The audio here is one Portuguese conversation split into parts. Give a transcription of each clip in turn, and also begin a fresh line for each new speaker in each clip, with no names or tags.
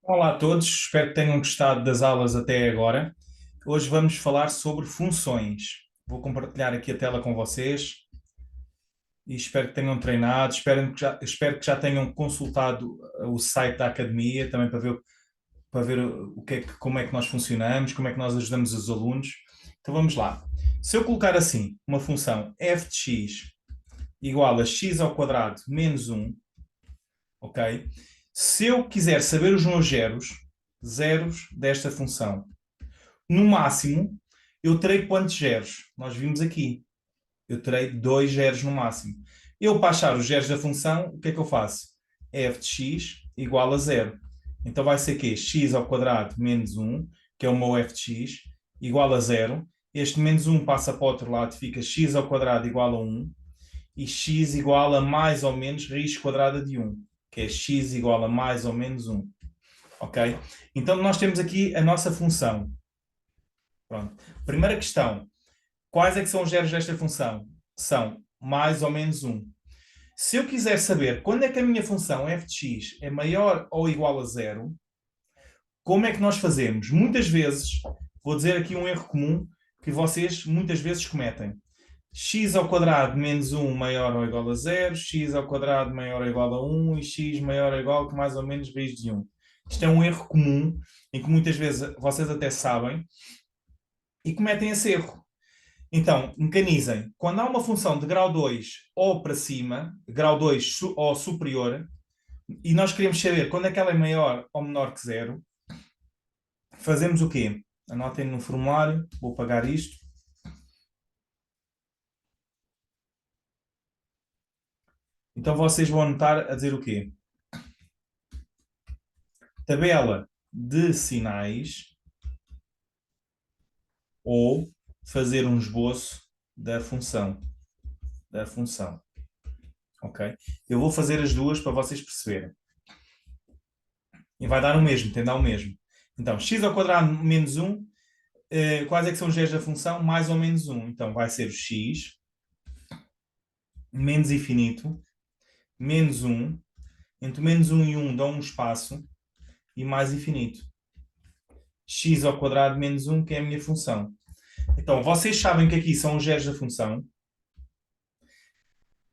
Olá a todos, espero que tenham gostado das aulas até agora. Hoje vamos falar sobre funções. Vou compartilhar aqui a tela com vocês e espero que tenham treinado, espero que já tenham consultado o site da academia também para ver como é que nós funcionamos, como é que nós ajudamos os alunos. Então vamos lá. Se eu colocar assim uma função f de x igual a x ao quadrado menos 1, ok? Se eu quiser saber os meus zeros desta função, no máximo, eu terei quantos zeros? Nós vimos aqui. Eu terei dois zeros no máximo. Eu, para achar os zeros da função, o que é que eu faço? f de x igual a zero. Então vai ser que x ao quadrado menos 1, que é o meu f de x, igual a zero. Este menos 1 passa para o outro lado, fica x ao quadrado igual a 1. E x igual a mais ou menos raiz quadrada de 1, que é x igual a mais ou menos 1. Ok? Então nós temos aqui a nossa função. Pronto. Primeira questão. Quais é que são os zeros desta função? São mais ou menos 1. Se eu quiser saber quando é que a minha função f de x é maior ou igual a zero, como é que nós fazemos? Muitas vezes, vou dizer aqui um erro comum que vocês muitas vezes cometem. X ao quadrado menos 1 maior ou igual a zero, x ao quadrado maior ou igual a 1 e x maior ou igual a mais ou menos raiz de 1. Isto é um erro comum em que muitas vezes vocês até sabem e cometem esse erro. Então, mecanizem. Quando há uma função de grau 2 ou para cima, grau 2 ou superior, e nós queremos saber quando é que ela é maior ou menor que zero, fazemos o quê? Anotem no formulário, vou apagar isto. Então vocês vão anotar a dizer o quê? Tabela de sinais ou fazer um esboço da função. Da função. Ok? Eu vou fazer as duas para vocês perceberem. E vai dar o mesmo, tem de dar o mesmo. Então, x ao quadrado menos 1, quais é que são os zeros da função? Mais ou menos 1. Então, vai ser o x menos infinito, menos 1. Entre menos 1 e 1 dá um espaço e mais infinito. X ao quadrado menos 1, que é a minha função. Então, vocês sabem que aqui são os zeros da função.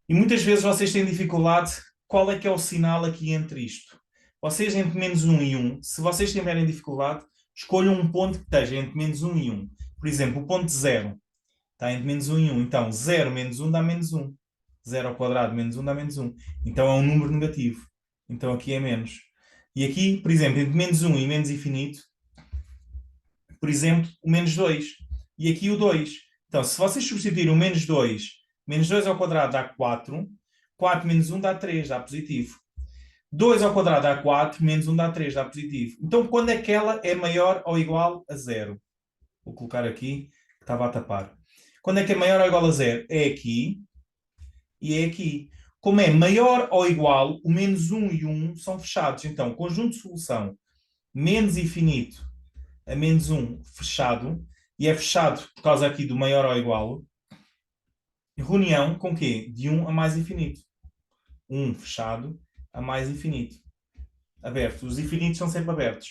E muitas vezes vocês têm dificuldade. Qual é que é o sinal aqui entre isto? Vocês entre menos 1 e 1, se vocês tiverem dificuldade, escolham um ponto que esteja entre menos 1 e 1. Por exemplo, o ponto 0 está entre menos 1 e 1. Então, 0 menos 1 dá menos 1. 0 ao quadrado menos 1 dá menos 1. Então, é um número negativo. Então, aqui é menos. E aqui, por exemplo, entre menos 1 e menos infinito, por exemplo, o menos 2. E aqui o 2. Então, se vocês substituírem o menos 2 ao quadrado dá 4. 4 menos 1 dá 3, dá positivo. 2 ao quadrado dá 4, menos 1 dá 3, dá positivo. Então, quando é que ela é maior ou igual a 0? Vou colocar aqui, que estava a tapar. Quando é que é maior ou igual a 0? É aqui e é aqui. Como é maior ou igual, o menos 1 e 1 são fechados. Então, conjunto de solução menos infinito a menos 1 fechado, e é fechado por causa aqui do maior ou igual, reunião com quê? De 1 a mais infinito. 1 fechado a mais infinito. Aberto. Os infinitos são sempre abertos.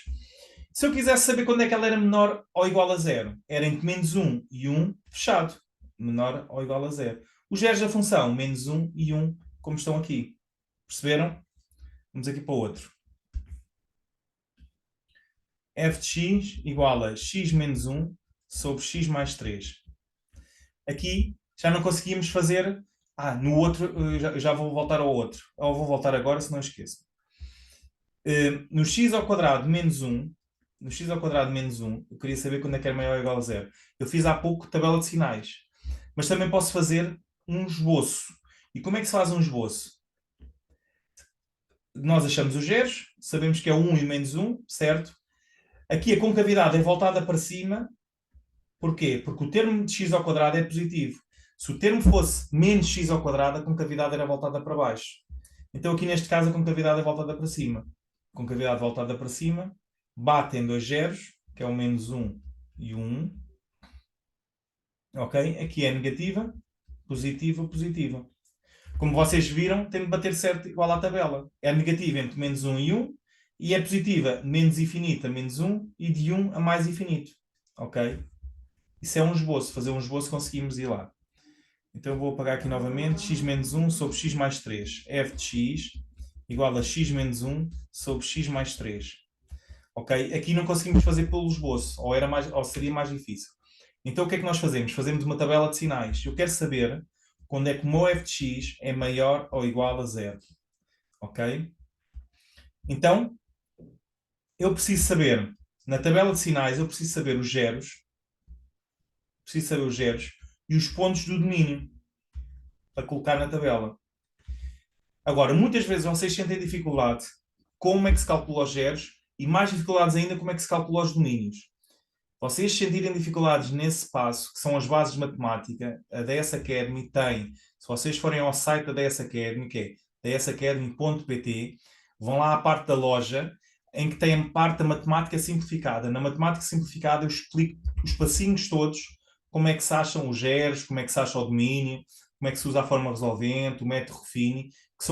Se eu quisesse saber quando é que ela era menor ou igual a 0, era entre menos 1 e 1 fechado. Menor ou igual a 0. Os zeros da função, menos 1 e 1, como estão aqui. Perceberam? Vamos aqui para o outro. f de x igual a x menos 1 sobre x mais 3. Aqui já não conseguimos fazer. No outro, já vou voltar ao outro. Ou vou voltar agora, se não esqueço. No x ao quadrado menos 1, no x ao quadrado menos 1, eu queria saber quando é que era maior ou igual a 0. Eu fiz há pouco tabela de sinais. Mas também posso fazer um esboço. E como é que se faz um esboço? Nós achamos os zeros, sabemos que é 1 e menos 1, certo? Aqui a concavidade é voltada para cima. Porquê? Porque o termo de x ao quadrado é positivo. Se o termo fosse menos x ao quadrado, a concavidade era voltada para baixo. Então aqui neste caso a concavidade é voltada para cima. Concavidade voltada para cima, batem dois zeros, que é o menos 1 e o 1. Ok? Aqui é negativa, positiva, positiva. Como vocês viram, tem de bater certo igual à tabela. É negativa entre menos 1 e 1 E é positiva menos infinito a menos 1 e de 1 a mais infinito. Ok? Isso é um esboço. Fazer um esboço conseguimos ir lá. Então eu vou apagar aqui novamente. X menos 1 sobre x mais 3. F de x igual a x menos 1 sobre x mais 3. Ok? Aqui não conseguimos fazer pelo esboço. Ou seria mais difícil. Então o que é que nós fazemos? Fazemos uma tabela de sinais. Eu quero saber quando é que o meu f de x é maior ou igual a 0. Ok? Então, eu preciso saber, na tabela de sinais, eu preciso saber os zeros, e os pontos do domínio para colocar na tabela. Agora, muitas vezes vocês sentem dificuldade como é que se calcula os zeros e mais dificuldades ainda como é que se calcula os domínios. Vocês sentirem dificuldades nesse passo, que são as bases de matemática, a DS Academy tem, se vocês forem ao site da DS Academy, que é dsacademy.pt, vão lá à parte da loja, em que tem a parte da matemática simplificada. Na matemática simplificada eu explico os passinhos todos, como é que se acham os zeros, como é que se acha o domínio, como é que se usa a forma resolvente, o método Ruffini, que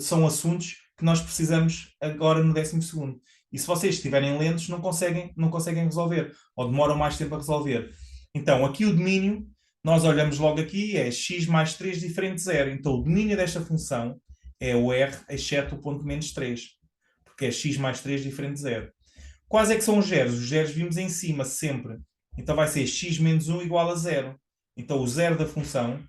são assuntos que nós precisamos agora no 12º. E se vocês estiverem lentos, não conseguem resolver, ou demoram mais tempo a resolver. Então, aqui o domínio, nós olhamos logo aqui, é x mais 3 diferente de 0. Então, o domínio desta função é o r, exceto o ponto menos 3, porque é x mais 3 diferente de 0. Quais é que são os zeros? Os zeros vimos em cima, sempre. Então, vai ser x menos 1 igual a 0. Então, o zero da função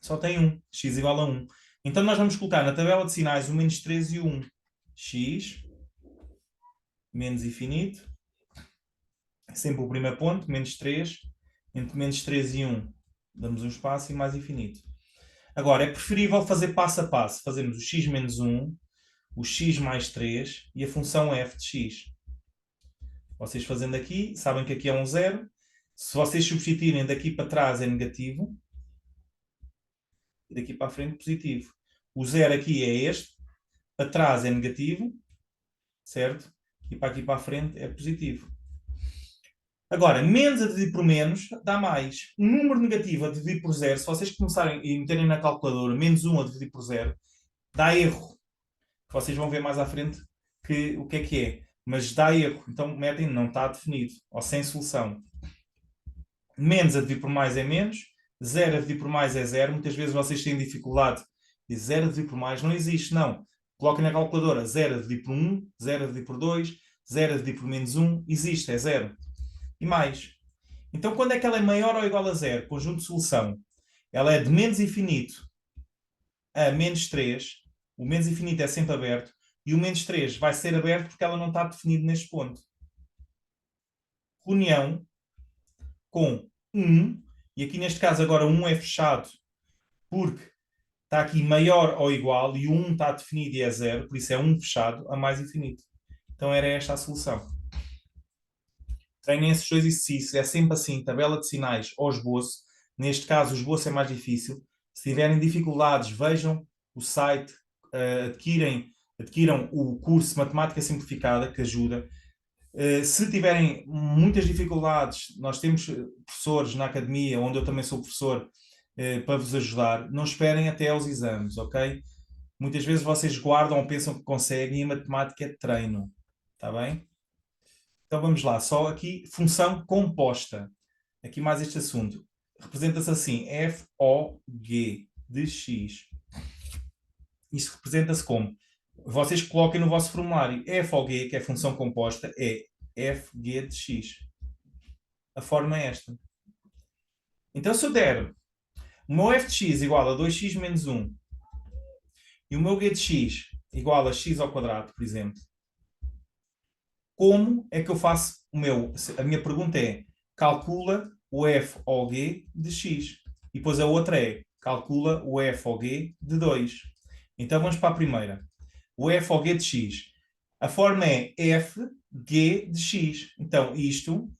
só tem 1. X igual a 1. Então, nós vamos colocar na tabela de sinais o menos 3 e o 1. X menos infinito, sempre o primeiro ponto, menos 3, entre menos 3 e 1, damos um espaço e mais infinito. Agora, é preferível fazer passo a passo. Fazemos o x menos 1, o x mais 3 e a função f de x. Vocês fazendo aqui, sabem que aqui é um 0. Se vocês substituírem daqui para trás é negativo, e daqui para a frente positivo. O 0 aqui é este, para trás é negativo, certo? E para aqui para a frente é positivo. Agora, menos a dividir por menos dá mais. Um número negativo a dividir por zero, se vocês começarem e meterem na calculadora menos 1 a dividir por zero, dá erro. Vocês vão ver mais à frente o que é. Mas dá erro. Então metem, não está definido. Ou sem solução. Menos a dividir por mais é menos. 0 a dividir por mais é 0. Muitas vezes vocês têm dificuldade. E 0 a dividir por mais não existe, não. Coloquem na calculadora 0 a dividir por 1, 0 a dividir por 2, 0 a dividir por menos 1. Existe, é 0. E mais. Então, quando é que ela é maior ou igual a 0? Conjunto de solução. Ela é de menos infinito a menos 3. O menos infinito é sempre aberto. E o menos 3 vai ser aberto porque ela não está definida neste ponto. Reunião com 1. E aqui neste caso agora 1 é fechado porque está aqui maior ou igual e o 1 está definido e é 0. Por isso é 1 fechado a mais infinito. Então era esta a solução. Treinem esses dois exercícios. É sempre assim, tabela de sinais ou esboço. Neste caso, o esboço é mais difícil. Se tiverem dificuldades, vejam o site, adquiram o curso Matemática Simplificada, que ajuda. Se tiverem muitas dificuldades, nós temos professores na academia, onde eu também sou professor, para vos ajudar. Não esperem até aos exames, ok? Muitas vezes vocês guardam ou pensam que conseguem e a matemática é treino. Está bem? Então vamos lá, só aqui função composta. Aqui mais este assunto. Representa-se assim, FOG de x. Isto representa-se como? Vocês coloquem no vosso formulário FOG, que é função composta, é FG de x. A forma é esta. Então se eu der o meu f de x igual a 2x menos 1 e o meu g de x igual a x ao quadrado, por exemplo, como é que eu faço a minha pergunta é, calcula o f ou g de x. E depois a outra é, calcula o f ou g de 2. Então vamos para a primeira. O f ou g de x. A forma é f g de x. Então isto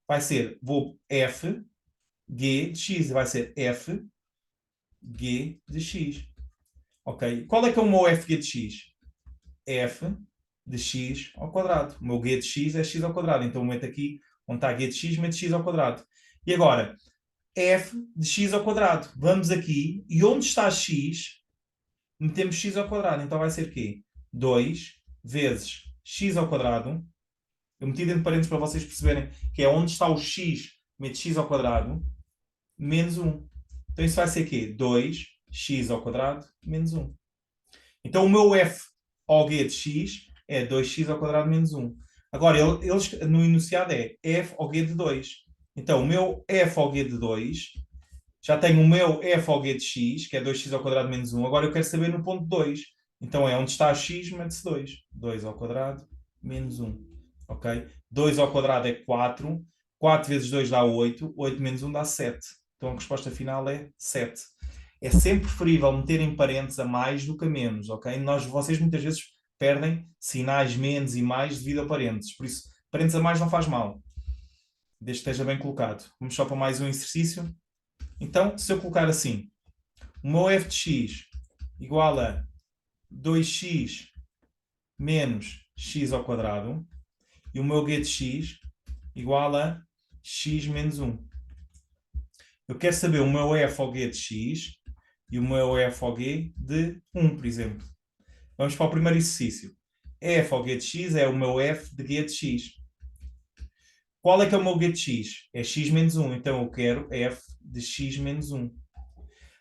vai ser, f g de x. Vai ser f g de x. Ok? Qual é que é o meu f g de x? F de x ao quadrado. O meu g de x é x ao quadrado. Então eu meto aqui, onde está g de x, meto x ao quadrado. E agora, f de x ao quadrado. Vamos aqui, e onde está x, metemos x ao quadrado. Então vai ser quê? 2 vezes x ao quadrado. Eu meti dentro de parênteses para vocês perceberem que é onde está o x, mete x ao quadrado, menos 1. Então isso vai ser quê? 2x ao quadrado menos 1. Então o meu f ao g de x é 2x ao quadrado menos 1. Agora, eles no enunciado é f ao g de 2. Então o meu f ao g de 2, já tenho o meu f ao g de x, que é 2x ao quadrado menos 1. Agora eu quero saber no ponto 2. Então é onde está x, mete-se 2. 2 ao quadrado menos 1. Ok? 2 ao quadrado é 4. 4 vezes 2 dá 8. 8 menos 1 dá 7. Então a resposta final é 7. É sempre preferível meter em parênteses a mais do que a menos, ok? Vocês muitas vezes perdem sinais menos e mais devido a parênteses. Por isso, parênteses a mais não faz mal, desde que esteja bem colocado. Vamos só para mais um exercício. Então, se eu colocar assim, o meu f de x igual a 2x menos x ao quadrado e o meu g de x igual a x menos 1. Eu quero saber o meu f ao g de x e o meu f ao g de 1, por exemplo. Vamos para o primeiro exercício. F ao g de x é o meu f de g de x. Qual é que é o meu g de x? É x menos 1. Então eu quero f de x menos 1.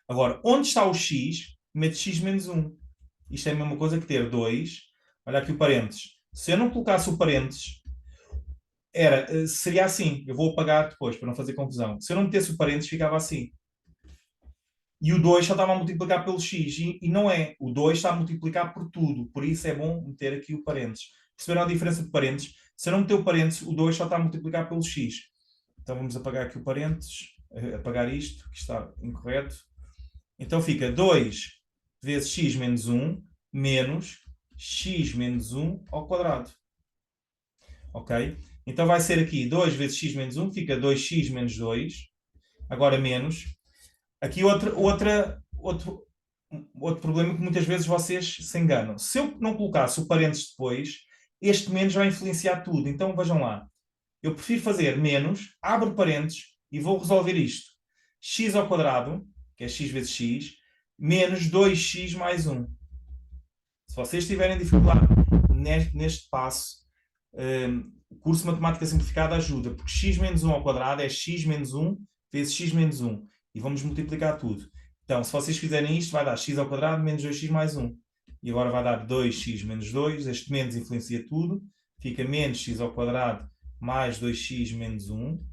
Agora, onde está o x? Meto x menos 1. Isto é a mesma coisa que ter 2. Olha aqui o parênteses. Se eu não colocasse o parênteses, seria assim. Eu vou apagar depois, para não fazer confusão. Se eu não metesse o parênteses, ficava assim. E o 2 só estava a multiplicar pelo x. E não é. O 2 está a multiplicar por tudo. Por isso é bom meter aqui o parênteses. Perceberam a diferença de parênteses? Se eu não meter o parênteses, o 2 só está a multiplicar pelo x. Então vamos apagar aqui o parênteses. Apagar isto, que está incorreto. Então fica 2 vezes x menos 1 menos x menos 1 ao quadrado. Ok? Então vai ser aqui 2 vezes x menos 1, fica 2x menos 2. Agora menos. Aqui outro problema que muitas vezes vocês se enganam. Se eu não colocasse o parênteses depois, este menos vai influenciar tudo. Então vejam lá. Eu prefiro fazer menos, abro parênteses e vou resolver isto. X ao quadrado, que é x vezes x, menos 2x mais 1. Se vocês tiverem dificuldade neste passo, o curso de Matemática Simplificada ajuda, porque x menos 1 ao quadrado é x menos 1 vezes x menos 1. E vamos multiplicar tudo. Então, se vocês fizerem isto, vai dar x ao quadrado menos 2x mais 1. E agora vai dar 2x menos 2. Este menos influencia tudo. Fica menos x ao quadrado mais 2x menos 1.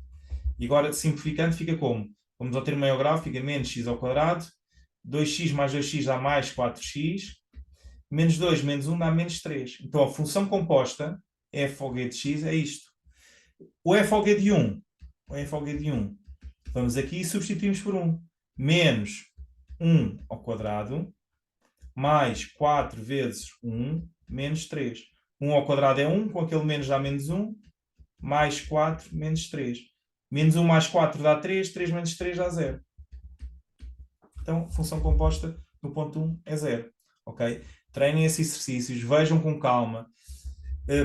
E agora, simplificando, fica como? Vamos ao termo maior grau, fica menos x ao quadrado. 2x mais 2x dá mais 4x. Menos 2 menos 1 dá menos 3. Então, a função composta, f ao g de x, é isto. O f ao g de 1. Vamos aqui e substituímos por 1. Menos 1 ao quadrado, mais 4 vezes 1, menos 3. 1 ao quadrado é 1, com aquele menos dá menos 1, mais 4, menos 3. Menos 1 mais 4 dá 3, 3 menos 3 dá 0. Então, função composta no ponto 1 é 0. Ok? Treinem esses exercícios, vejam com calma.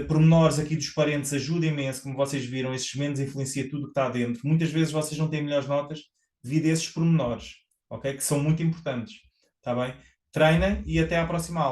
Pormenores aqui dos parênteses ajudam imenso, como vocês viram, esses menos influencia tudo o que está dentro. Muitas vezes vocês não têm melhores notas devido a esses pormenores, ok? Que são muito importantes. Está bem? Treinem e até à próxima aula.